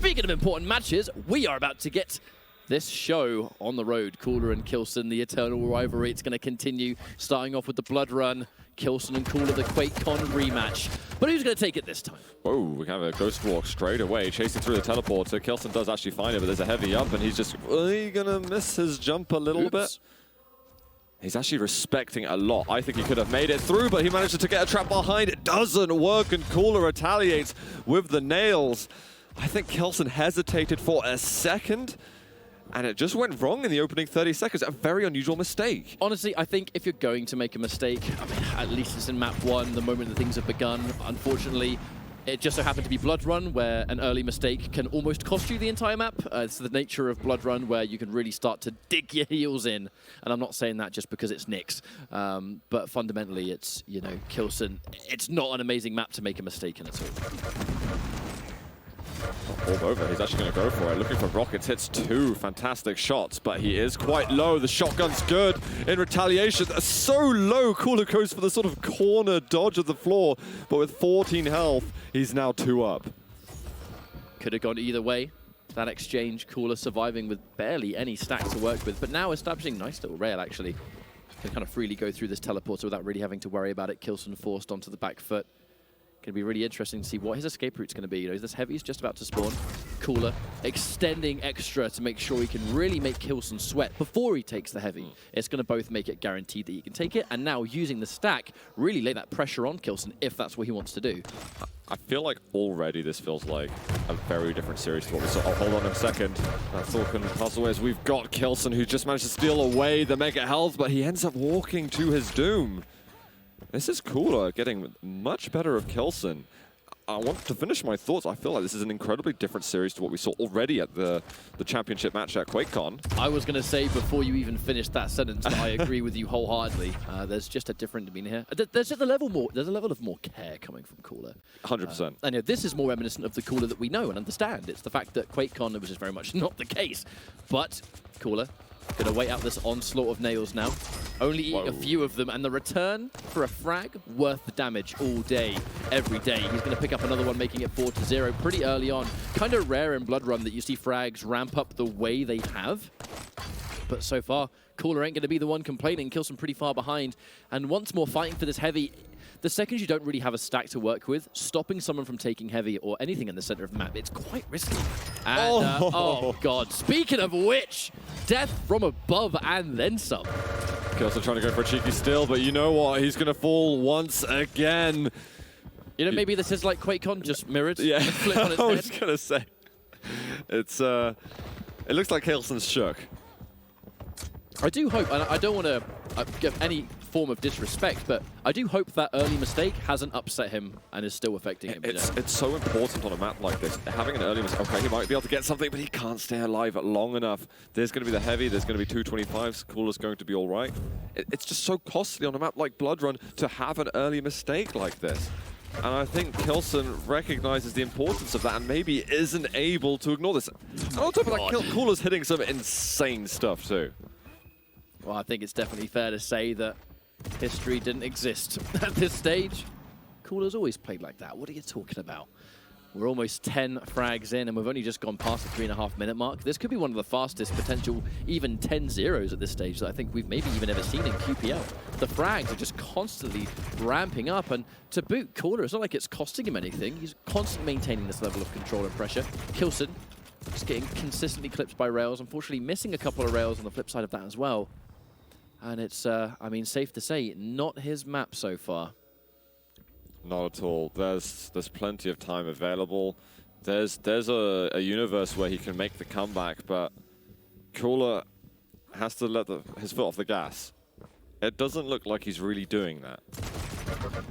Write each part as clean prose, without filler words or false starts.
speaking of important matches, we are about to get this show on the road. Coollerz and k1llsen, the eternal rivalry. It's going to continue, starting off with the Blood Run. k1llsen and Coollerz, the QuakeCon rematch. But who's going to take it this time? Oh, we have a Ghost Walk straight away, chasing through the teleporter. k1llsen does actually find it, but there's a heavy up, and he's just going to miss his jump a little bit. He's actually respecting a lot. I think he could have made it through, but he managed to get a trap behind. It doesn't work, and Coollerz retaliates with the nails. I think k1llsen hesitated for a second, and it just went wrong in the opening 30 seconds. A very unusual mistake. Honestly, I think if you're going to make a mistake, I mean, at least it's in map 1, the moment that things have begun. Unfortunately, it just so happened to be Blood Run, where an early mistake can almost cost you the entire map. It's the nature of Blood Run, where you can really start to dig your heels in. And I'm not saying that just because it's Nyx. But fundamentally, it's, you know, k1llsen. It's not an amazing map to make a mistake in at all. All over, he's actually going to go for it. Looking for rockets, hits 2 fantastic shots, but he is quite low. The shotgun's good in retaliation. So low, Coollerz goes for the sort of corner dodge of the floor, but with 14 health, he's now 2 up. Could have gone either way. That exchange, Coollerz surviving with barely any stack to work with, but now establishing nice little rail, actually. Can kind of freely go through this teleporter without really having to worry about it. k1llsen forced onto the back foot. Going to be really interesting to see what his escape route's going to be. You know, this heavy's just about to spawn. Coollerz extending extra to make sure he can really make k1llsen sweat before he takes the heavy. It's going to both make it guaranteed that he can take it, and now using the stack, really lay that pressure on k1llsen if that's what he wants to do. I feel like already this feels like a very different series to what we saw. Oh, hold on a second. That's all can puzzle as we've got k1llsen, who just managed to steal away the mega health, but he ends up walking to his doom. This is Coollerz getting much better of k1llsen. I want to finish my thoughts. I feel like this is an incredibly different series to what we saw already at the championship match at QuakeCon. I was going to say before you even finished that sentence that I agree with you wholeheartedly. There's just a different demeanor here. There's just a level of more care coming from Coollerz. 100%. And you know, this is more reminiscent of the Coollerz that we know and understand. It's the fact that QuakeCon, it was just very much not the case. But Coollerz going to wait out this onslaught of nails now. Only eating a few of them, and the return for a frag worth the damage all day, every day. He's going to pick up another one, making it 4-0 pretty early on. Kind of rare in Blood Run that you see frags ramp up the way they have. But so far, Coollerz ain't going to be the one complaining. k1llsen pretty far behind. And once more fighting for this heavy. The second you don't really have a stack to work with, stopping someone from taking heavy or anything in the center of the map, it's quite risky. And, oh God, speaking of which, death from above and then some. k1llsen trying to go for a cheeky steal, but you know what? He's going to fall once again. You know, maybe this is like QuakeCon, just mirrored. Yeah, Flip on its I head. was going to say. It's, it looks like k1llsen's shook. I do hope, and I don't want to give any form of disrespect, but I do hope that early mistake hasn't upset him and is still affecting him. It's so important on a map like this. Having an early mistake, okay, he might be able to get something, but he can't stay alive long enough. There's going to be the heavy, there's going to be 225s, Coollerz going to be all right. It's just so costly on a map like Blood Run to have an early mistake like this. And I think k1llsen recognizes the importance of that and maybe isn't able to ignore this. And on top of that, Coollerz hitting some insane stuff too. Well, I think it's definitely fair to say that history didn't exist at this stage. Coollerz always played like that. What are you talking about? We're almost 10 frags in, and we've only just gone past the 3.5-minute mark. This could be one of the fastest potential, even 10-0s at this stage that I think we've maybe even ever seen in QPL. The frags are just constantly ramping up, and to boot, Coollerz, it's not like it's costing him anything. He's constantly maintaining this level of control and pressure. k1llsen just getting consistently clipped by rails, unfortunately missing a couple of rails on the flip side of that as well. And it's, I mean, safe to say, not his map so far. Not at all. There's plenty of time available. There's a universe where he can make the comeback, but Coollerz has to let his foot off the gas. It doesn't look like he's really doing that.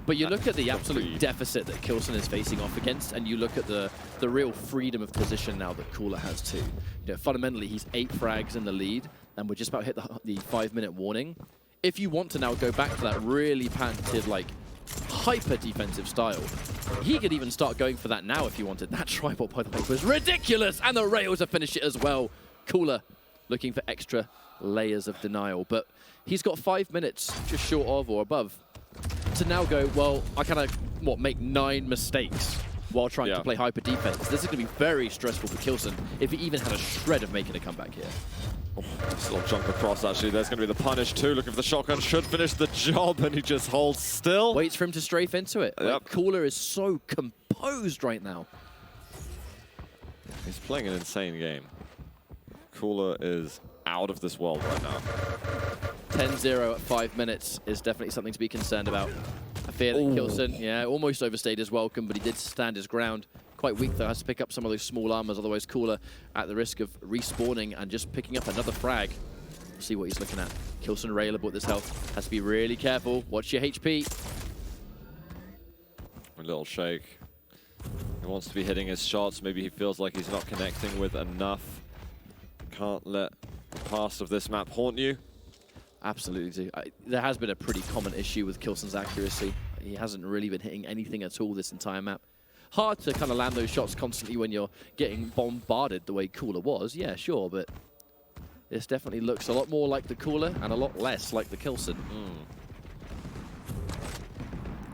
But you look at the absolute deficit that k1llsen is facing off against, and you look at the real freedom of position now that Coollerz has too. You know, fundamentally, he's 8 frags in the lead, and we're just about to hit the 5-minute warning. If you want to now go back to that really patented, like, hyper-defensive style, he could even start going for that now if you wanted. That tribal, by the way, was ridiculous, and the rails have finished it as well. Coollerz looking for extra layers of denial, but he's got 5 minutes just short of or above to now go, well, I kind of, make 9 mistakes. while trying to play hyper defense. This is going to be very stressful for k1llsen if he even had a shred of making a comeback here. Oh, nice little jump across, actually. There's going to be the punish, too. Looking for the shotgun. Should finish the job, and he just holds still. Waits for him to strafe into it. Yep. Like, Coollerz is so composed right now. He's playing an insane game. Coollerz is out of this world right now. 10-0 at 5 minutes is definitely something to be concerned about. I fear that k1llsen, yeah, almost overstayed his welcome, but he did stand his ground. Quite weak though, has to pick up some of those small armors, otherwise Coollerz at the risk of respawning and just picking up another frag. See what he's looking at. k1llsen railable at this health. Has to be really careful. Watch your HP. A little shake. He wants to be hitting his shots. Maybe he feels like he's not connecting with enough. Can't let the past of this map haunt you. Absolutely. There has been a pretty common issue with k1llsen's accuracy. He hasn't really been hitting anything at all this entire map. Hard to kind of land those shots constantly when you're getting bombarded the way Coollerz was. Yeah, sure, but this definitely looks a lot more like the Coollerz and a lot less like the k1llsen.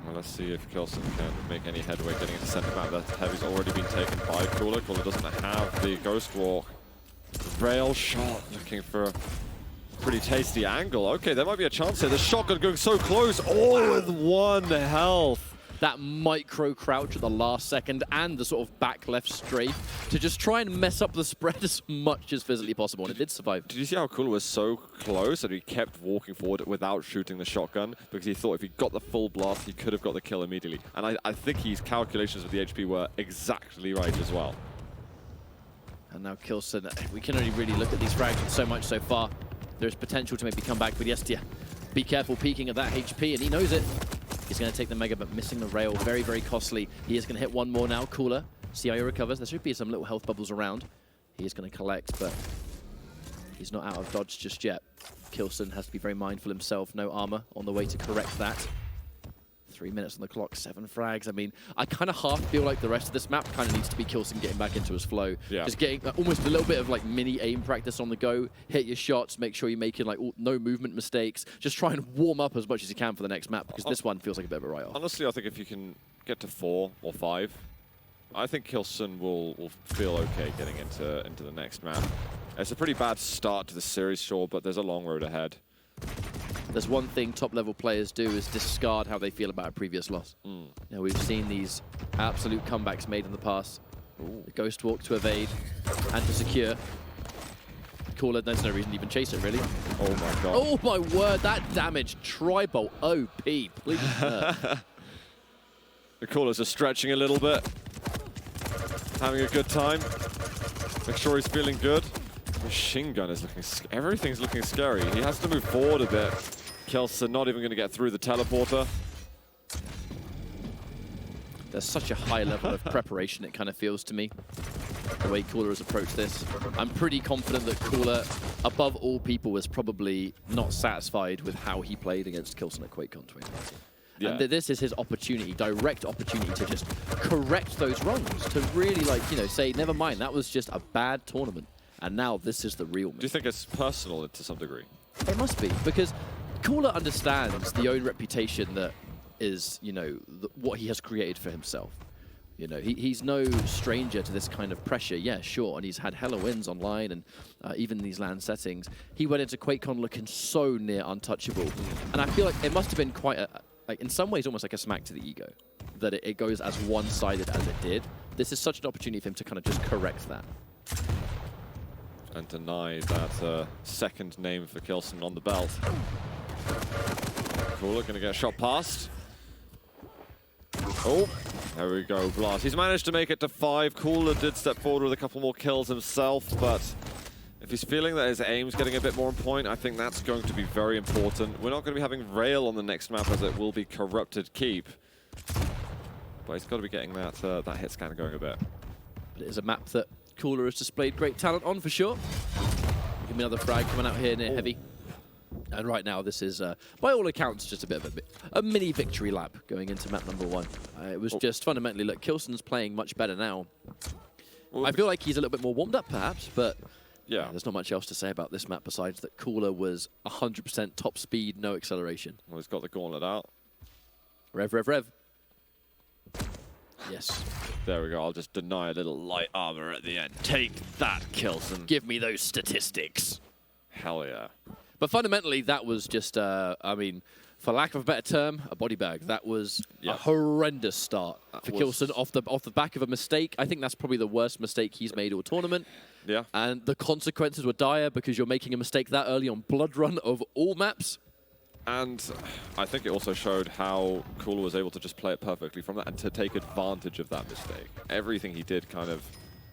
Well, let's see if k1llsen can make any headway getting into center map. That heavy's already been taken by Coollerz. Coollerz doesn't have the ghost walk. Rail shot, looking for a pretty tasty angle. Okay, there might be a chance here. The shotgun going so close, all with 1 health. That micro crouch at the last second and the sort of back left strafe to just try and mess up the spread as much as physically possible, and it did survive. Did you see how Coollerz was so close that he kept walking forward without shooting the shotgun? Because he thought if he got the full blast, he could have got the kill immediately. And I think his calculations with the HP were exactly right as well. And now k1llsen, we can only really look at these frags so much so far. There's potential to maybe come back, but yes, be careful peeking at that HP, and he knows it. He's going to take the Mega, but missing the rail. Very, very costly. He is going to hit one more now. Coollerz. See how he recovers. There should be some little health bubbles around. He is going to collect, but he's not out of dodge just yet. k1llsen has to be very mindful himself. No armor on the way to correct that. 3 minutes on the clock, 7 frags. I mean, I kind of half feel like the rest of this map kind of needs to be k1llsen getting back into his flow. Yeah. Just getting almost a little bit of like mini aim practice on the go. Hit your shots, make sure you're making like no movement mistakes. Just try and warm up as much as you can for the next map, because this one feels like a bit of a write-off. Honestly, I think if you can get to 4 or 5, I think k1llsen will feel okay getting into the next map. It's a pretty bad start to the series, sure, but there's a long road ahead. There's one thing top-level players do is discard how they feel about a previous loss. Now, we've seen these absolute comebacks made in the past. The Ghost Walk to evade and to secure. Coollerz, there's no reason to even chase it, really. Oh, my God. Oh, my word. That damage. Tri-bolt OP. Please. The Coollerz are stretching a little bit. Having a good time. Make sure he's feeling good. Machine gun is looking... Everything's looking scary. He has to move forward a bit. k1llsen not even going to get through the teleporter. There's such a high level of preparation, it kind of feels to me, the way Coollerz has approached this. I'm pretty confident that Coollerz, above all people, was probably not satisfied with how he played against k1llsen at QuakeCon 2019. Yeah. And this is his opportunity, direct opportunity to just correct those wrongs, to really, like, you know, say, never mind, that was just a bad tournament. And now this is the real me. Do you think it's personal to some degree? It must be, because Coollerz understands the own reputation that is, you know, what he has created for himself. You know, he's no stranger to this kind of pressure. Yeah, sure, and he's had hella wins online and even in these LAN settings. He went into QuakeCon looking so near untouchable. And I feel like it must have been quite a, like, in some ways, almost like a smack to the ego, that it goes as one-sided as it did. This is such an opportunity for him to kind of just correct that. And deny that second name for k1llsen on the belt. Coollerz going to get a shot past. Oh, there we go, blast. He's managed to make it to 5. Coollerz did step forward with a couple more kills himself, but if he's feeling that his aim's getting a bit more on point, I think that's going to be very important. We're not going to be having Rail on the next map, as it will be Corrupted Keep. But he's got to be getting that hit scan going a bit. But it is a map that Coollerz has displayed great talent on, for sure. Give me another frag coming out here near heavy. And right now, this is, by all accounts, just a bit of a mini victory lap going into map number 1. It was just fundamentally, look, k1llsen's playing much better now. I feel like he's a little bit more warmed up, perhaps, but yeah, there's not much else to say about this map besides that Coollerz was 100% top speed, no acceleration. Well, he's got the gauntlet out. Rev, rev, rev. Yes. There we go. I'll just deny a little light armor at the end. Take that, k1llsen. Give me those statistics. Hell yeah. But fundamentally, that was just, I mean, for lack of a better term, a body bag. That was a horrendous start for k1llsen off the back of a mistake. I think that's probably the worst mistake he's made all tournament. Yeah. And the consequences were dire because you're making a mistake that early on Blood Run of all maps. And I think it also showed how Coollerz was able to just play it perfectly from that and to take advantage of that mistake. Everything he did kind of,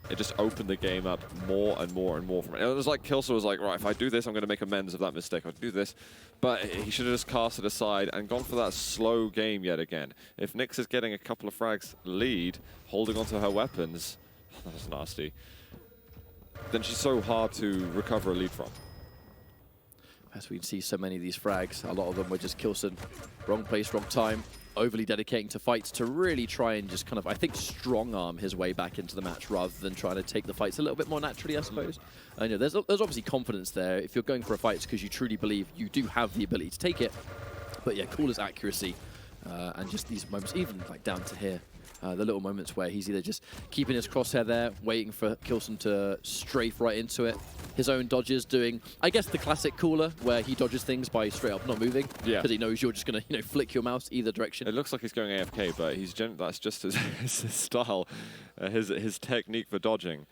it just opened the game up more and more and more from it. It was like k1llsen was like, right, if I do this, I'm going to make amends of that mistake. I'll do this. But he should have just cast it aside and gone for that slow game yet again. If Nyx is getting a couple of frags lead, holding onto her weapons, that's nasty, then she's so hard to recover a lead from. As we can see so many of these frags, a lot of them were just k1llsen, wrong place, wrong time, overly dedicating to fights to really try and just kind of, I think, strong-arm his way back into the match rather than trying to take the fights a little bit more naturally, I suppose. I know there's obviously confidence there. If you're going for a fight, it's because you truly believe you do have the ability to take it. But yeah, Coollerz accuracy and just these moments, even like down to here, the little moments where he's either just keeping his crosshair there, waiting for k1llsen to strafe right into it. His own dodges doing, I guess, the classic Coollerz, where he dodges things by straight up not moving. Yeah. Because he knows you're just going to, flick your mouse either direction. It looks like he's going AFK, but that's just his style, his technique for dodging.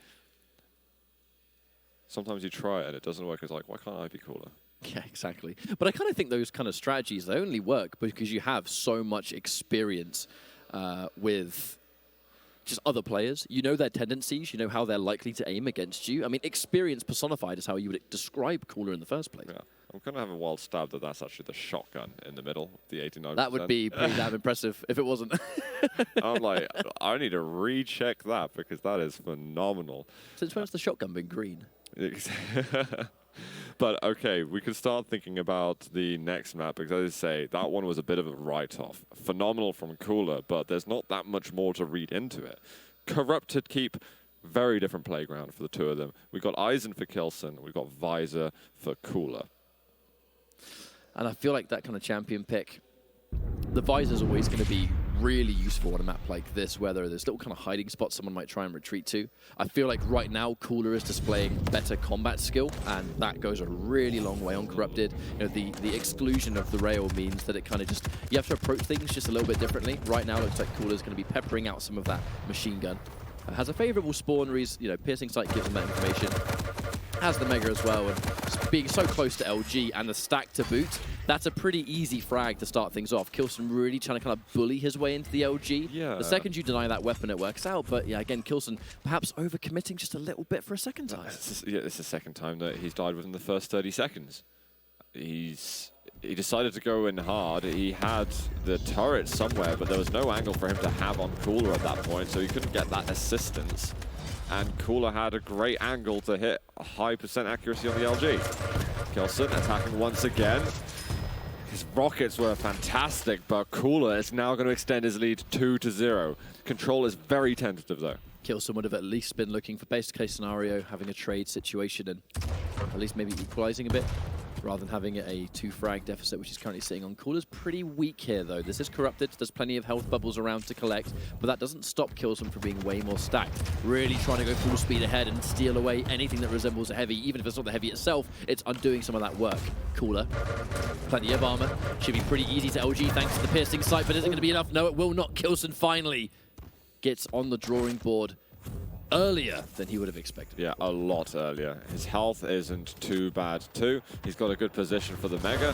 Sometimes you try it and it doesn't work. It's like, why can't I be Coollerz? Yeah, exactly. But I kind of think those kind of strategies, they only work because you have so much experience with just other players. You know their tendencies, you know how they're likely to aim against you. I mean, experience personified is how you would describe Coollerz in the first place. Yeah. I'm going to have a wild stab that that's actually the shotgun in the middle, the 89%. That would be pretty damn impressive if it wasn't. I'm like, I need to recheck that because that is phenomenal. Since when's the shotgun been green? But okay, we can start thinking about the next map because, as I say, that one was a bit of a write-off. Phenomenal from Coollerz, but there's not that much more to read into it. Corrupted Keep, very different playground for the two of them. We've got k1llsen for k1llsen, we've got Visor for Coollerz. And I feel like that kind of champion pick, the Visor's always going to be really useful on a map like this, where there's little kind of hiding spots someone might try and retreat to. I feel like right now Coollerz is displaying better combat skill, and that goes a really long way on Corrupted. The exclusion of the rail means that it kind of just, you have to approach things just a little bit differently. Right now it looks like Coollerz is going to be peppering out some of that machine gun. Has a favorable spawn, Piercing Sight gives him that information. Has the Mega as well, and being so close to LG and the stack to boot, that's a pretty easy frag to start things off. k1llsen really trying to kind of bully his way into the LG. Yeah. The second you deny that weapon, it works out. But yeah, again, k1llsen perhaps overcommitting just a little bit for a second time. It's the second time that he's died within the first 30 seconds. He decided to go in hard. He had the turret somewhere, but there was no angle for him to have on Coollerz at that point, so he couldn't get that assistance. And Coollerz had a great angle to hit a high % accuracy on the LG. k1llsen attacking once again. His rockets were fantastic, but Coollerz is now going to extend his lead 2-0. Control is very tentative, though. k1llsen would have at least been looking for best case scenario, having a trade situation and at least maybe equalizing a bit, rather than having a 2-frag deficit, which is currently sitting on. Coollerz pretty weak here, though. This is Corrupted. There's plenty of health bubbles around to collect, but that doesn't stop k1llsen from being way more stacked. Really trying to go full speed ahead and steal away anything that resembles a heavy. Even if it's not the heavy itself, it's undoing some of that work. Coollerz, plenty of armor. Should be pretty easy to LG thanks to the Piercing Sight, but is it going to be enough? No, it will not. k1llsen finally gets on the drawing board earlier than he would have expected. Yeah, a lot earlier. His health isn't too bad too. He's got a good position for the Mega.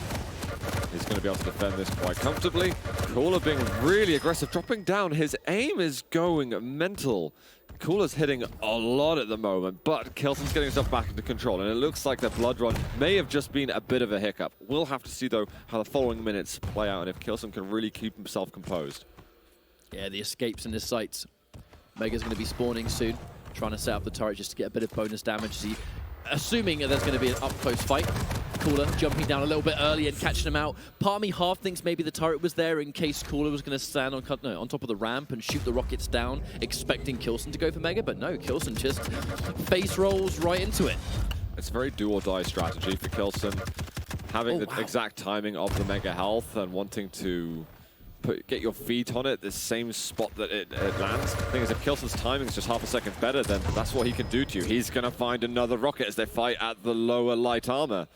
He's going to be able to defend this quite comfortably. Coollerz being really aggressive, dropping down. His aim is going mental. Coollerz hitting a lot at the moment, but k1llsen's getting himself back into control, and it looks like the Blood Run may have just been a bit of a hiccup. We'll have to see, though, how the following minutes play out, and if k1llsen can really keep himself composed. Yeah, the escapes in his sights. Mega's going to be spawning soon, trying to set up the turret just to get a bit of bonus damage. Assuming that there's going to be an up-close fight. Coollerz jumping down a little bit early and catching him out. Part of me half thinks maybe the turret was there in case Coollerz was going to stand on top of the ramp and shoot the rockets down, expecting k1llsen to go for Mega, but no, k1llsen just face rolls right into it. It's a very do-or-die strategy for k1llsen, having the exact timing of the Mega health and wanting to get your feet on it, the same spot that it lands. The thing is, if k1llsen's timing is just half a second better, then that's what he can do to you. He's going to find another rocket as they fight at the lower light armor.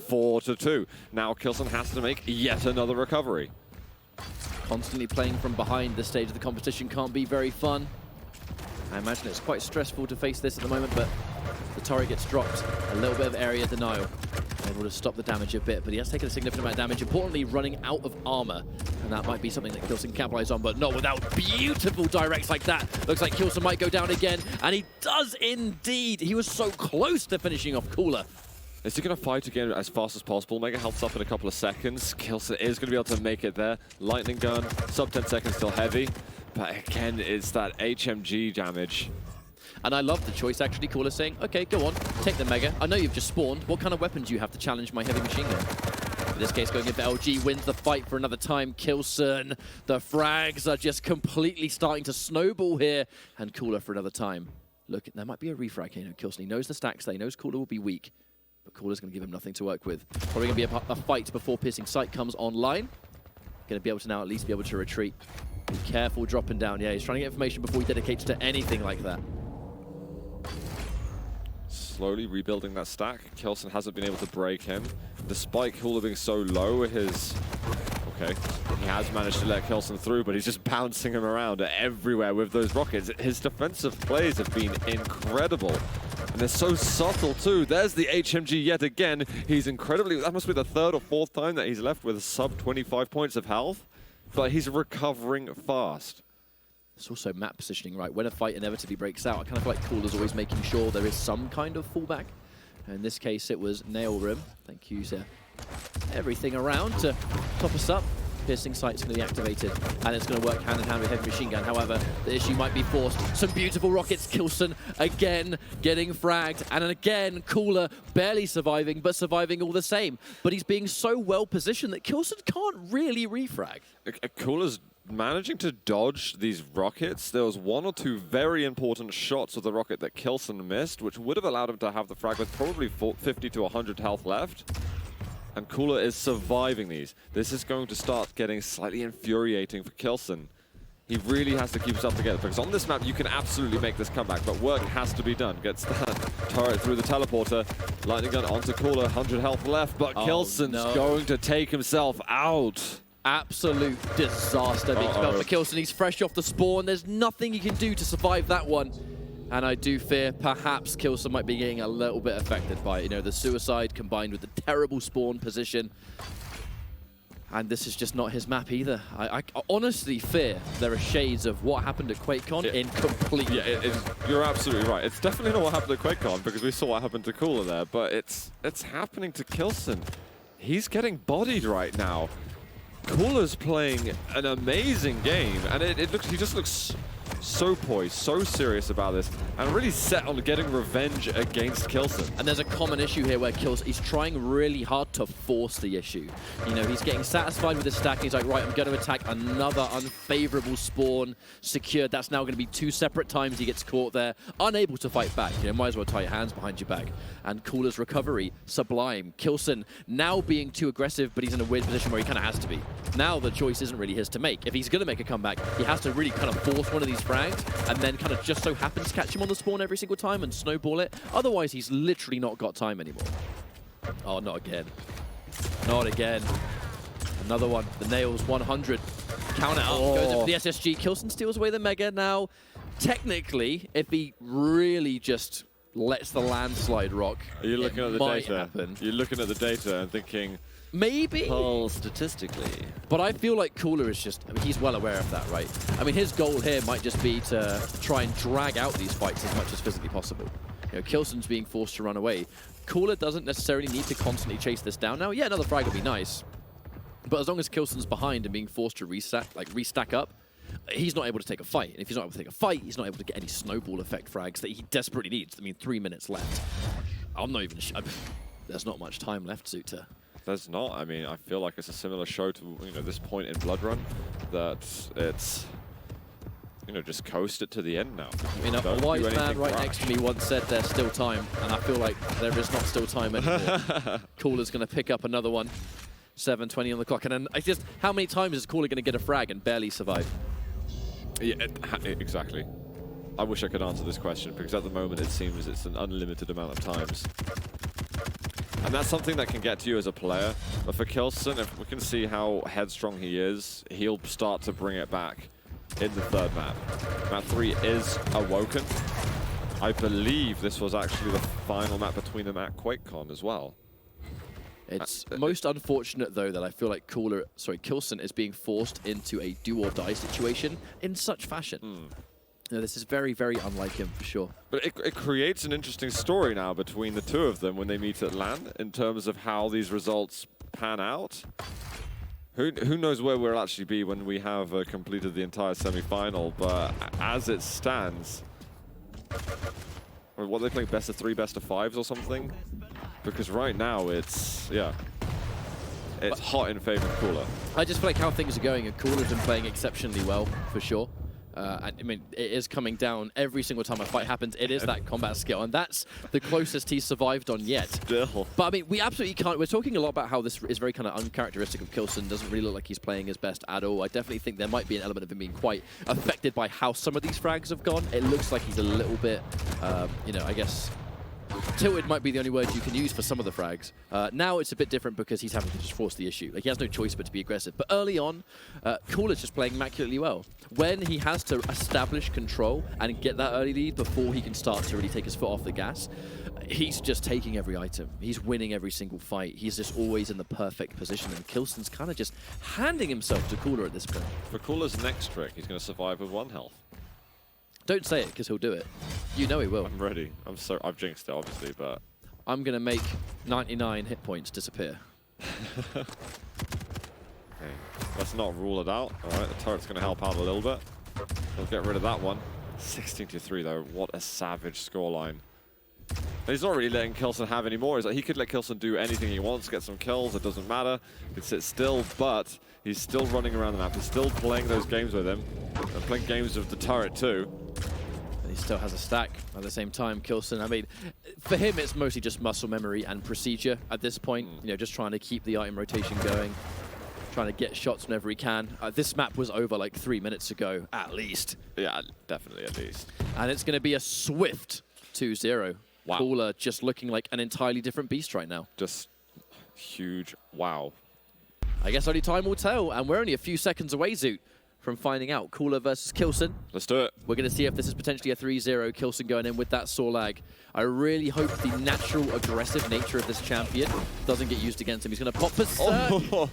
4-2. Now k1llsen has to make yet another recovery. Constantly playing from behind this stage of the competition can't be very fun. I imagine it's quite stressful to face this at the moment, but the turret gets dropped. A little bit of area denial. Able to stop the damage a bit, but he has taken a significant amount of damage. Importantly, running out of armor. And that might be something that k1llsen can capitalize on, but not without beautiful directs like that. Looks like k1llsen might go down again, and he does indeed. He was so close to finishing off Cooler. Is he going to fight again as fast as possible? Mega health's up in a couple of seconds. k1llsen is going to be able to make it there. Lightning gun, sub 10 seconds, still heavy. But again, it's that HMG damage. And I love the choice, actually. Coollerz saying, okay, go on, take the Mega. I know you've just spawned. What kind of weapon do you have to challenge my heavy machine gun? In this case, going into LG, wins the fight for another time. k1llsen, the frags are just completely starting to snowball here. And Cooler for another time. Look, there might be a refrag here. k1llsen, he knows the stacks there. He knows Cooler will be weak. But Cooler's going to give him nothing to work with. Probably going to be a fight before Piercing Sight comes online. Going to be able to now at least be able to retreat. Be careful dropping down. Yeah, he's trying to get information before he dedicates to anything like that. Slowly rebuilding that stack. k1llsen hasn't been able to break him. Despite Cooler being so low, okay, he has managed to let k1llsen through, but he's just bouncing him around everywhere with those rockets. His defensive plays have been incredible. And they're so subtle too. There's the HMG yet again. He's incredibly, that must be the third or fourth time that he's left with sub 25 points of health. But he's recovering fast. It's also map positioning, right? When a fight inevitably breaks out, I kind of feel like Cooler's always making sure there is some kind of fallback. And in this case, it was Nail Rim. Thank you, sir. Everything around to top us up. Piercing Sight's going to be activated, and it's going to work hand in hand with Heavy Machine Gun. However, the issue might be forced. Some beautiful rockets. k1llsen again getting fragged, and again Cooler barely surviving, but surviving all the same. But he's being so well positioned that k1llsen can't really refrag. Cooler's managing to dodge these rockets. There was one or two very important shots of the rocket that k1llsen missed, which would have allowed him to have the frag with probably 50 to 100 health left. And Cooler is surviving these. This is going to start getting slightly infuriating for k1llsen. He really has to keep himself together, because on this map you can absolutely make this comeback, but work has to be done. Gets that turret through the teleporter. Lightning gun onto Cooler, 100 health left, but k1llsen's going to take himself out. Absolute disaster being felt for k1llsen. He's fresh off the spawn. There's nothing he can do to survive that one. And I do fear perhaps k1llsen might be getting a little bit affected by it. You know, the suicide combined with the terrible spawn position. And this is just not his map either. I honestly fear there are shades of what happened at QuakeCon in completely. Yeah, you're absolutely right. It's definitely not what happened at QuakeCon, because we saw what happened to Cooler there, but it's happening to k1llsen. He's getting bodied right now. Cooler's playing an amazing game, and he just looks so poised, so serious about this, and really set on getting revenge against k1llsen. And there's a common issue here where k1llsen, he's trying really hard to force the issue. You know, he's getting satisfied with his stack, and he's like, right, I'm going to attack another unfavorable spawn secured. That's now going to be 2 separate times he gets caught there, unable to fight back. You know, might as well tie your hands behind your back. And Cooler's recovery, sublime. k1llsen now being too aggressive, but he's in a weird position where he kind of has to be. Now the choice isn't really his to make. If he's going to make a comeback, he has to really kind of force one of these frags, and then kind of just so happens to catch him on the spawn every single time and snowball it. Otherwise, he's literally not got time anymore. Oh, not again. Not again. Another one. The Nails 100. Count it up. Goes in for the SSG. k1llsen steals away the Mega. Now, technically, if he really just lets the landslide rock, You're looking at the data. Happen. You're looking at the data and thinking, maybe. well, statistically. But I feel like Cooler is just, I mean, he's well aware of that, right? I mean, his goal here might just be to try and drag out these fights as much as physically possible. You know, k1llsen's being forced to run away. Cooler doesn't necessarily need to constantly chase this down now. Yeah, another frag would be nice. But as long as k1llsen's behind and being forced to restack up, he's not able to take a fight. And if he's not able to take a fight, he's not able to get any snowball effect frags that he desperately needs. I mean, 3 minutes left. I'm not even there's not much time left, Zuta. There's not. I mean, I feel like it's a similar show to, you know, this point in Blood Run, that it's, you know, just coast it to the end now. I mean, a wise man right next to me once said there's still time, and I feel like there is not still time anymore. Cooler's going to pick up another one. 7:20 on the clock. And then it's just, how many times is Cooler going to get a frag and barely survive? Yeah, exactly. I wish I could answer this question, because at the moment it seems it's an unlimited amount of times. And that's something that can get to you as a player. But for k1llsen, if we can see how headstrong he is, he'll start to bring it back in the third map. Map 3 is Awoken. I believe this was actually the final map between them at QuakeCon as well. It's most unfortunate, though, that I feel like k1llsen is being forced into a do-or-die situation in such fashion. You know, this is very, very unlike him, for sure. But it creates an interesting story now between the two of them when they meet at LAN in terms of how these results pan out. Who knows where we'll actually be when we have completed the entire semi-final, but as it stands, what are they playing, best of 3, best of 5s or something? Because right now it's hot in favor of Cooler. I just feel like how things are going, and Cooler's been playing exceptionally well, for sure. And I mean, it is coming down every single time a fight happens. It is that combat skill, and that's the closest he's survived on yet. Still. But I mean, we absolutely can't. We're talking a lot about how this is very kind of uncharacteristic of k1llsen. Doesn't really look like he's playing his best at all. I definitely think there might be an element of him being quite affected by how some of these frags have gone. It looks like he's a little bit, you know, I guess, tilted might be the only word you can use for some of the frags. Now it's a bit different because he's having to just force the issue. Like, he has no choice but to be aggressive. But early on, Coollerz just playing immaculately well. When he has to establish control and get that early lead before he can start to really take his foot off the gas, he's just taking every item. He's winning every single fight. He's just always in the perfect position. And k1llsen's kind of just handing himself to Cooler at this point. For Cooler's next trick, he's going to survive with 1 health. Don't say it, because he'll do it. You know he will. I'm ready. I've jinxed it, obviously, but... I'm going to make 99 hit points disappear. Okay. Let's not rule it out. All right, the turret's going to help out a little bit. We'll get rid of that one. 16-3, though. What a savage scoreline. He's not really letting k1llsen have any more. He could let k1llsen do anything he wants, get some kills, it doesn't matter. He could sit still, but he's still running around the map. He's still playing those games with him. And playing games with the turret, too. And he still has a stack at the same time. k1llsen, I mean, for him, it's mostly just muscle memory and procedure at this point. You know, just trying to keep the item rotation going, trying to get shots whenever he can. This map was over like 3 minutes ago, at least. Yeah, definitely at least. And it's going to be a swift 2-0. Wow. Cooler just looking like an entirely different beast right now. Just huge wow. I guess only time will tell, and we're only a few seconds away, Zoot, from finding out. Cooler versus k1llsen. Let's do it. We're going to see if this is potentially a 3-0, k1llsen going in with that saw lag. I really hope the natural aggressive nature of this champion doesn't get used against him. He's going to pop Berserk. Oh.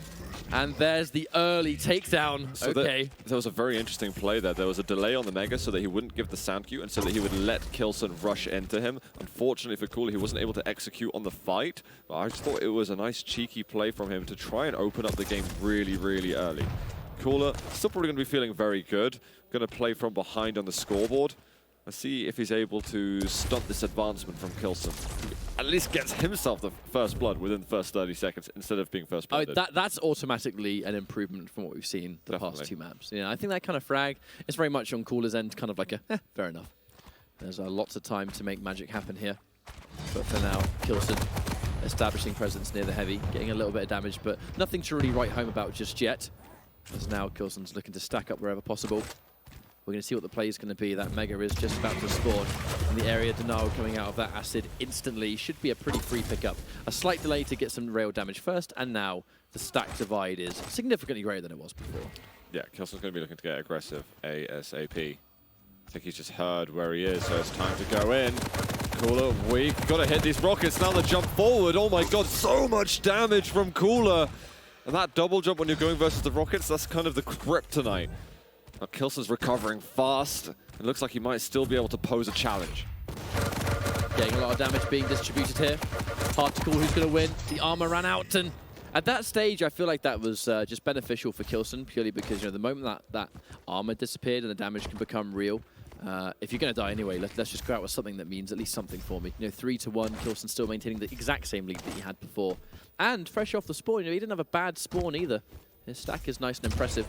And there's the early takedown. So okay. There was a very interesting play there. There was a delay on the Mega so that he wouldn't give the sound cue and so that he would let k1llsen rush into him. Unfortunately for Cooler, he wasn't able to execute on the fight. But I just thought it was a nice cheeky play from him to try and open up the game really, really early. Cooler still probably going to be feeling very good. Going to play from behind on the scoreboard. Let's see if he's able to stunt this advancement from k1llsen. At least gets himself the first blood within the first 30 seconds instead of being first blooded. That's automatically an improvement from what we've seen the past 2 maps. You know, I think that kind of frag is very much on Cooler's end, kind of like a, fair enough. There's lots of time to make magic happen here. But for now, k1llsen establishing presence near the heavy, getting a little bit of damage, but nothing to really write home about just yet. As now k1llsen's looking to stack up wherever possible. We're going to see what the play is going to be. That Mega is just about to spawn in the area. Denial coming out of that acid instantly. Should be a pretty free pickup. A slight delay to get some rail damage first, and now the stack divide is significantly greater than it was before. Yeah, k1llsen's going to be looking to get aggressive ASAP. I think he's just heard where he is, so it's time to go in. Cooler, we've got to hit these rockets. Now the jump forward. Oh my god, so much damage from Cooler. And that double jump when you're going versus the rockets, that's kind of the kryptonite. Now k1llsen's recovering fast. It looks like he might still be able to pose a challenge. Getting a lot of damage being distributed here. Hard to call who's going to win. The armor ran out, and at that stage, I feel like that was just beneficial for k1llsen, purely because, you know, the moment that armor disappeared and the damage can become real, if you're going to die anyway, let's just go out with something that means at least something for me. You know, 3-1, k1llsen still maintaining the exact same lead that he had before. And fresh off the spawn, you know, he didn't have a bad spawn either. His stack is nice and impressive.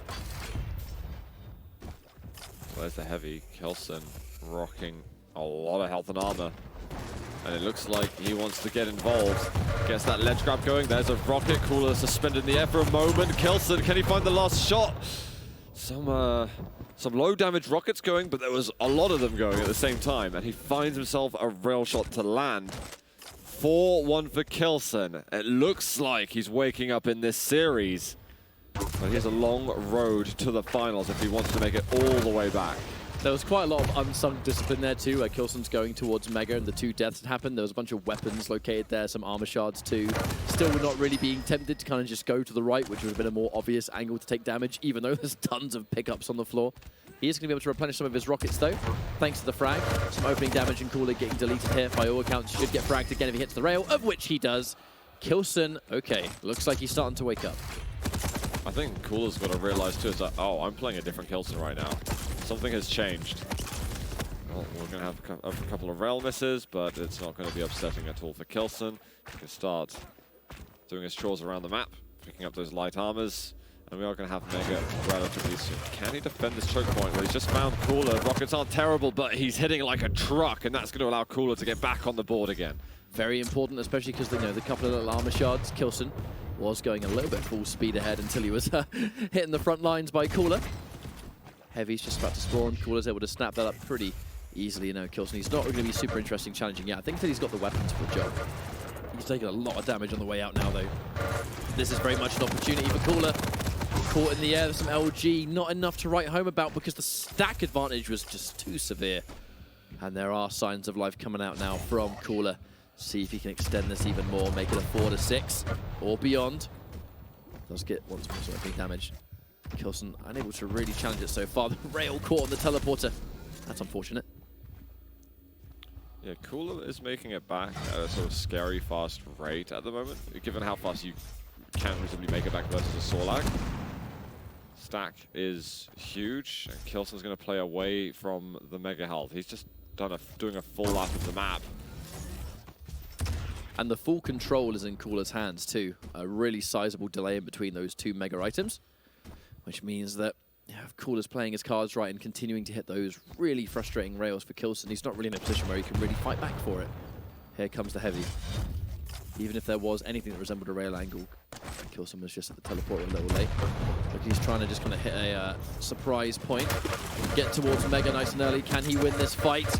There's the heavy k1llsen rocking a lot of health and armor. And it looks like he wants to get involved. Gets that ledge grab going. There's a rocket. Coollerz suspended in the air for a moment. k1llsen, can he find the last shot? Some low damage rockets going, but there was a lot of them going at the same time. And he finds himself a rail shot to land. 4-1 for k1llsen. It looks like he's waking up in this series. But he has a long road to the finals if he wants to make it all the way back. There was quite a lot of unsung discipline there too. k1llsen's going towards Mega and the 2 deaths had happened. There was a bunch of weapons located there, some armor shards too. Still not really being tempted to kind of just go to the right, which would have been a more obvious angle to take damage, even though there's tons of pickups on the floor. He is going to be able to replenish some of his rockets though, thanks to the frag. Some opening damage and Coollerz getting deleted here. By all accounts, should get fragged again if he hits the rail, of which he does. k1llsen, okay, looks like he's starting to wake up. I think Coollerz got to realize too, is that, oh, I'm playing a different k1llsen right now. Something has changed. Well, we're going to have a couple of rail misses, but it's not going to be upsetting at all for k1llsen. He can start doing his chores around the map, picking up those light armors, and we are going to have Mega relatively soon. Can he defend this choke point? Well, he's just found Coollerz. Rockets aren't terrible, but he's hitting like a truck, and that's going to allow Coollerz to get back on the board again. Very important, especially because, you know, the couple of little armor shards, k1llsen was going a little bit full speed ahead until he was hitting the front lines by Coollerz. Heavy's just about to spawn. Coollerz able to snap that up pretty easily. You know, k1llsen, he's not going to be super interesting challenging yet. I think that he's got the weapons for the job. He's taking a lot of damage on the way out now, though. This is very much an opportunity for Coollerz. Caught in the air with some LG, not enough to write home about because the stack advantage was just too severe. And there are signs of life coming out now from Coollerz. See if he can extend this even more, make it a 4-6 or beyond. Does get once more sort of big damage. k1llsen unable to really challenge it so far. The rail caught on the teleporter. That's unfortunate. Yeah, Coollerz is making it back at a sort of scary fast rate at the moment, given how fast you can reasonably make it back versus a Sorlag. Stack is huge, and k1llsen's going to play away from the Mega Health. He's just doing a full lap of the map. And the full control is in Coollerz hands too. A really sizable delay in between those 2 Mega items, which means that if Coollerz playing his cards right and continuing to hit those really frustrating rails for k1llsen, he's not really in a position where he can really fight back for it. Here comes the heavy. Even if there was anything that resembled a rail angle, k1llsen was just at the teleport a little late. Look, he's trying to just kind of hit a surprise point. Get towards Mega nice and early. Can he win this fight?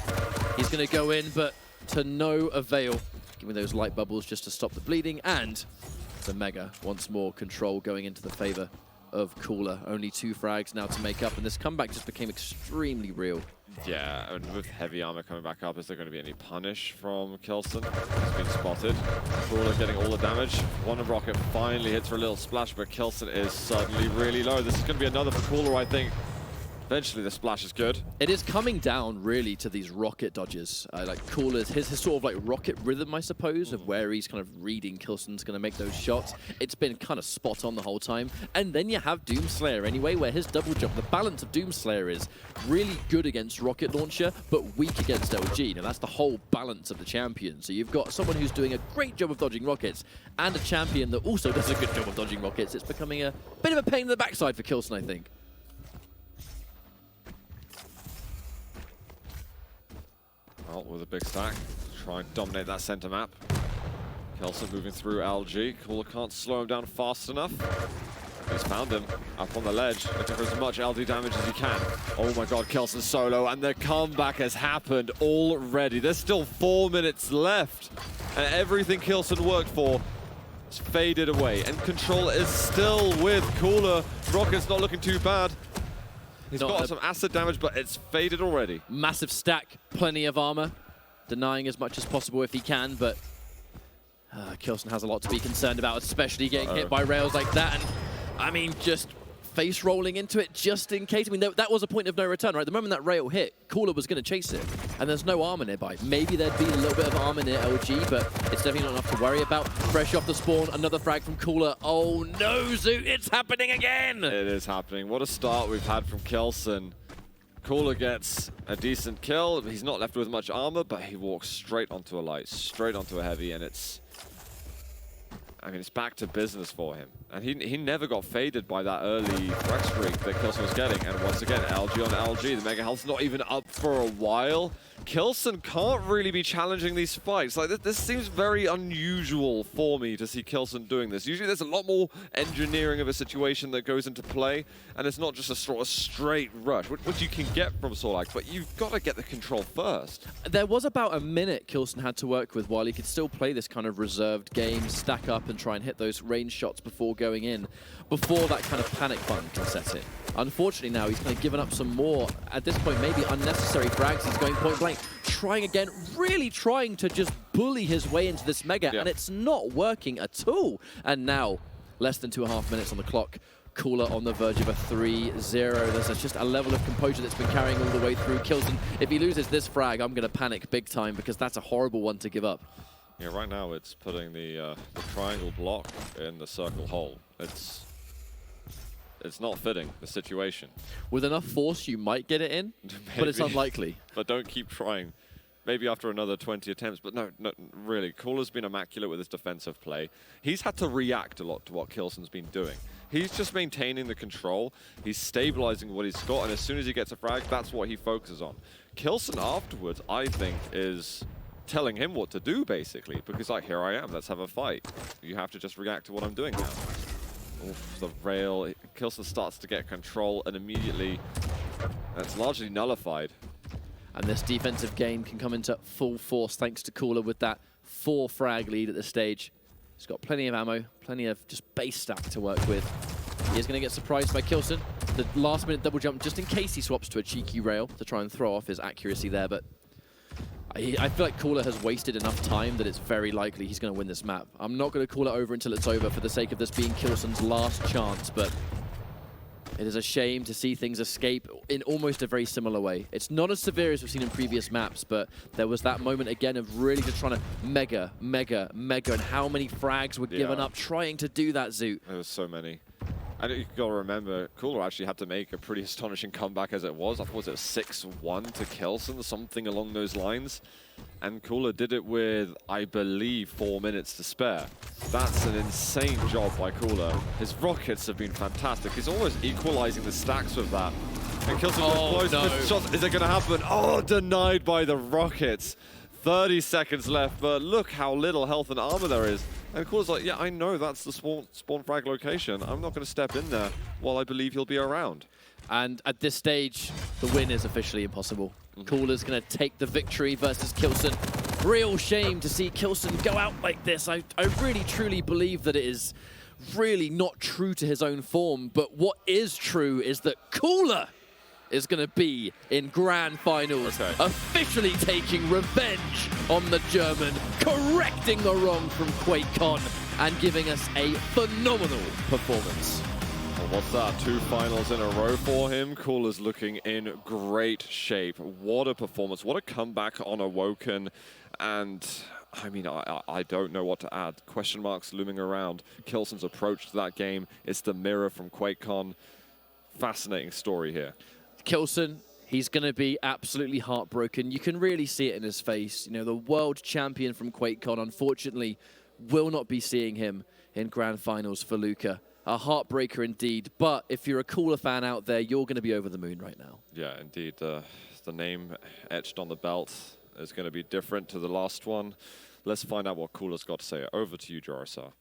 He's going to go in, but to no avail. Give me those light bubbles just to stop the bleeding, and the Mega once more control going into the favor of Coollerz. Only 2 frags now to make up, and this comeback just became extremely real. Yeah, and with heavy armor coming back up, is there going to be any punish from k1llsen? He's been spotted. Coollerz getting all the damage. One rocket finally hits for a little splash, but k1llsen is suddenly really low. This is going to be another for Coollerz, I think. Eventually, the splash is good. It is coming down, really, to these rocket dodges. Like Coollerz, his sort of like rocket rhythm, I suppose, of where he's kind of reading k1llsen's going to make those shots. It's been kind of spot on the whole time. And then you have Doomslayer anyway, where his double jump, the balance of Doomslayer is really good against rocket launcher, but weak against LG. Now, that's the whole balance of the champion. So you've got someone who's doing a great job of dodging rockets, and a champion that also does a good job of dodging rockets. It's becoming a bit of a pain in the backside for k1llsen, I think. Well, with a big stack, try and dominate that center map. k1llsen moving through LG. Coollerz can't slow him down fast enough. He's found him up on the ledge, looking for as much LD damage as he can. Oh my god, k1llsen solo, and the comeback has happened already. There's still 4 minutes left, and everything k1llsen worked for has faded away. And control is still with Coollerz. Rocket's not looking too bad. He's got some acid damage, but it's faded already. Massive stack, plenty of armor. Denying as much as possible if he can, but k1llsen has a lot to be concerned about, especially getting hit by rails like that. And I mean, just face rolling into it just in case. I mean, that was a point of no return, right? The moment that rail hit, Coollerz was going to chase it, and there's no armor nearby. Maybe there'd be a little bit of armor near LG, but it's definitely not enough to worry about. Fresh off the spawn, another frag from Coollerz. Oh no, Zoot, it's happening again! It is happening. What a start we've had from k1llsen. Coollerz gets a decent kill. He's not left with much armor, but he walks straight onto a light, straight onto a heavy, and it's I mean, it's back to business for him. And he never got faded by that early frag streak that k1llsen was getting. And once again, LG on LG. The Mega Health's not even up for a while. k1llsen can't really be challenging these fights. Like, this seems very unusual for me to see k1llsen doing this. Usually there's a lot more engineering of a situation that goes into play, and it's not just a sort of straight rush, which you can get from Solag, but you've got to get the control first. There was about a minute k1llsen had to work with while he could still play this kind of reserved game, stack up and try and hit those range shots before going in, before that kind of panic button can set in. Unfortunately now he's kind of given up some more, at this point maybe unnecessary frags. He's going point blank, trying again, really trying to just bully his way into this Mega, and it's not working at all. And now, less than 2.5 minutes on the clock, Cooler on the verge of a 3-0. There's just a level of composure that's been carrying all the way through. k1llsen, if he loses this frag, I'm going to panic big time, because that's a horrible one to give up. Yeah, right now it's putting the triangle block in the circle hole. It's not fitting the situation. With enough force, you might get it in, but it's unlikely. But don't keep trying. Maybe after another 20 attempts, but no, really. Cooller's been immaculate with his defensive play. He's had to react a lot to what k1llsen's been doing. He's just maintaining the control. He's stabilizing what he's got, and as soon as he gets a frag, that's what he focuses on. k1llsen afterwards, I think, is telling him what to do, basically, because like, here I am, let's have a fight. You have to just react to what I'm doing now. Oof, the rail. k1llsen starts to get control, and immediately that's largely nullified. And this defensive game can come into full force thanks to Cooler with that 4 frag lead at this stage. He's got plenty of ammo, plenty of just base stack to work with. He is going to get surprised by k1llsen. The last minute double jump, just in case he swaps to a cheeky rail to try and throw off his accuracy there, but I feel like Cooler has wasted enough time that it's very likely he's going to win this map. I'm not going to call it over until it's over for the sake of this being k1llsen's last chance, but it is a shame to see things escape in almost a very similar way. It's not as severe as we've seen in previous maps, but there was that moment again of really just trying to mega, and how many frags were given up trying to do that, Zoot. There was so many. And you've got to remember, Cooler actually had to make a pretty astonishing comeback as it was. I thought it was 6-1 to k1llsen, something along those lines. And Cooler did it with, I believe, 4 minutes to spare. That's an insane job by Cooler. His rockets have been fantastic. He's almost equalizing the stacks with that. And k1llsen close with shots. Is it going to happen? Oh, denied by the rockets. 30 seconds left, but look how little health and armor there is. And Cooler's like, yeah, I know that's the spawn frag location. I'm not going to step in there while I believe he'll be around. And at this stage, the win is officially impossible. Cooler's going to take the victory versus k1llsen. Real shame to see k1llsen go out like this. I really, truly believe that it is really not true to his own form. But what is true is that Cooler is going to be in grand finals, officially taking revenge on the German, correcting the wrong from QuakeCon, and giving us a phenomenal performance. Well, what's that? 2 finals in a row for him. Cooler's looking in great shape. What a performance. What a comeback on Awoken. And I mean, I don't know what to add. Question marks looming around. k1llsen's approach to that game. It's the mirror from QuakeCon. Fascinating story here. k1llsen, he's going to be absolutely heartbroken. You can really see it in his face. You know, the world champion from QuakeCon, unfortunately, will not be seeing him in grand finals for Luka. A heartbreaker indeed, but if you're a Cooler fan out there, you're going to be over the moon right now. Yeah, indeed. The name etched on the belt is going to be different to the last one. Let's find out what Cooler's got to say. Over to you, Jarosar.